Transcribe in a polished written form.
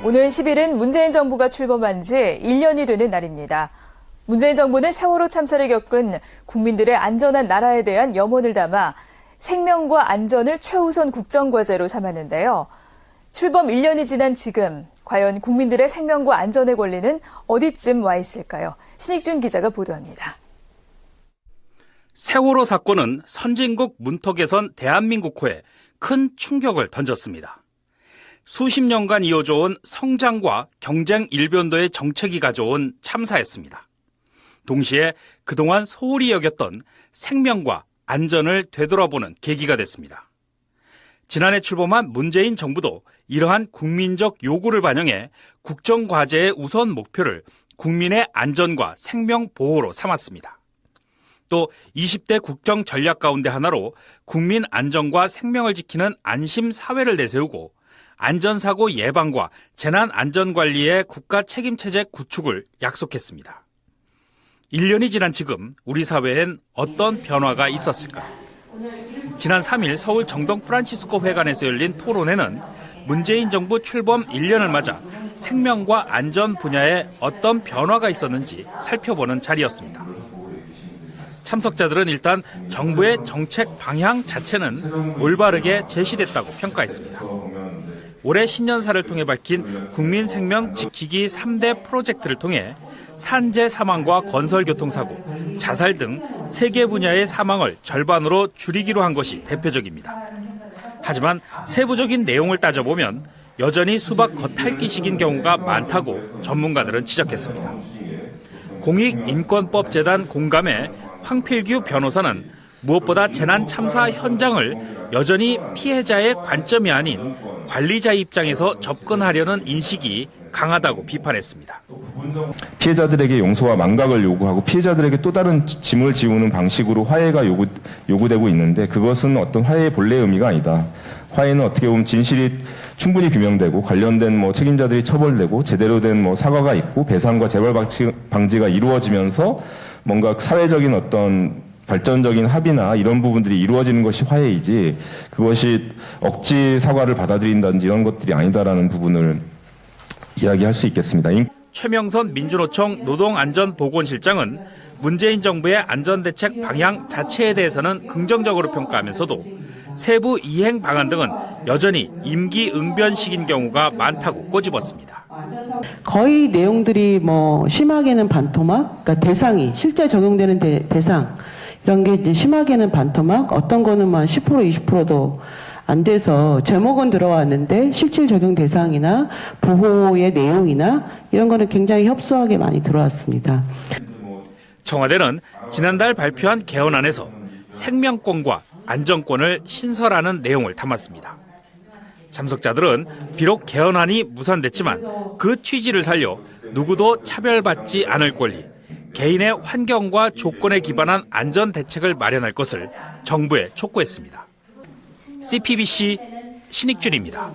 오늘 10일은 문재인 정부가 출범한 지 1년이 되는 날입니다. 문재인 정부는 세월호 참사를 겪은 국민들의 안전한 나라에 대한 염원을 담아 생명과 안전을 최우선 국정과제로 삼았는데요. 출범 1년이 지난 지금 과연 국민들의 생명과 안전의 권리는 어디쯤 와 있을까요? 신익준 기자가 보도합니다. 세월호 사건은 선진국 문턱에선 대한민국호에 큰 충격을 던졌습니다. 수십 년간 이어져온 성장과 경쟁 일변도의 정책이 가져온 참사였습니다. 동시에 그동안 소홀히 여겼던 생명과 안전을 되돌아보는 계기가 됐습니다. 지난해 출범한 문재인 정부도 이러한 국민적 요구를 반영해 국정과제의 우선 목표를 국민의 안전과 생명 보호로 삼았습니다. 또 20대 국정 전략 가운데 하나로 국민 안전과 생명을 지키는 안심 사회를 내세우고 안전사고 예방과 재난안전관리의 국가 책임체제 구축을 약속했습니다. 1년이 지난 지금 우리 사회엔 어떤 변화가 있었을까? 지난 3일 서울 정동 프란치스코 회관에서 열린 토론회는 문재인 정부 출범 1년을 맞아 생명과 안전 분야에 어떤 변화가 있었는지 살펴보는 자리였습니다. 참석자들은 일단 정부의 정책 방향 자체는 올바르게 제시됐다고 평가했습니다. 올해 신년사를 통해 밝힌 국민 생명 지키기 3대 프로젝트를 통해 산재 사망과 건설교통사고, 자살 등 3개 분야의 사망을 절반으로 줄이기로 한 것이 대표적입니다. 하지만 세부적인 내용을 따져보면 여전히 수박 겉핥기식인 경우가 많다고 전문가들은 지적했습니다. 공익인권법재단 공감의 황필규 변호사는 무엇보다 재난 참사 현장을 여전히 피해자의 관점이 아닌 관리자 입장에서 접근하려는 인식이 강하다고 비판했습니다. 피해자들에게 용서와 망각을 요구하고 피해자들에게 또 다른 짐을 지우는 방식으로 화해가 요구되고 있는데 그것은 어떤 화해의 본래 의미가 아니다. 화해는 어떻게 보면 진실이 충분히 규명되고 관련된 책임자들이 처벌되고 제대로 된 사과가 있고 배상과 재발 방지가 이루어지면서 뭔가 사회적인 어떤 발전적인 합의나 이런 부분들이 이루어지는 것이 화해이지 그것이 억지 사과를 받아들인다든지 이런 것들이 아니다라는 부분을 이야기할 수 있겠습니다. 최명선 민주노총 노동안전보건실장은 문재인 정부의 안전대책 방향 자체에 대해서는 긍정적으로 평가하면서도 세부 이행 방안 등은 여전히 임기응변식인 경우가 많다고 꼬집었습니다. 거의 내용들이 심하게는 반토막, 그러니까 대상이 실제 적용되는 대상 이런 게 이제 심하게는 반토막, 어떤 거는 10% 20%도 안 돼서 제목은 들어왔는데 실질 적용 대상이나 보호의 내용이나 이런 거는 굉장히 협소하게 많이 들어왔습니다. 청와대는 지난달 발표한 개헌안에서 생명권과 안전권을 신설하는 내용을 담았습니다. 참석자들은 비록 개헌안이 무산됐지만 그 취지를 살려 누구도 차별받지 않을 권리, 개인의 환경과 조건에 기반한 안전 대책을 마련할 것을 정부에 촉구했습니다. CPBC 신익준입니다.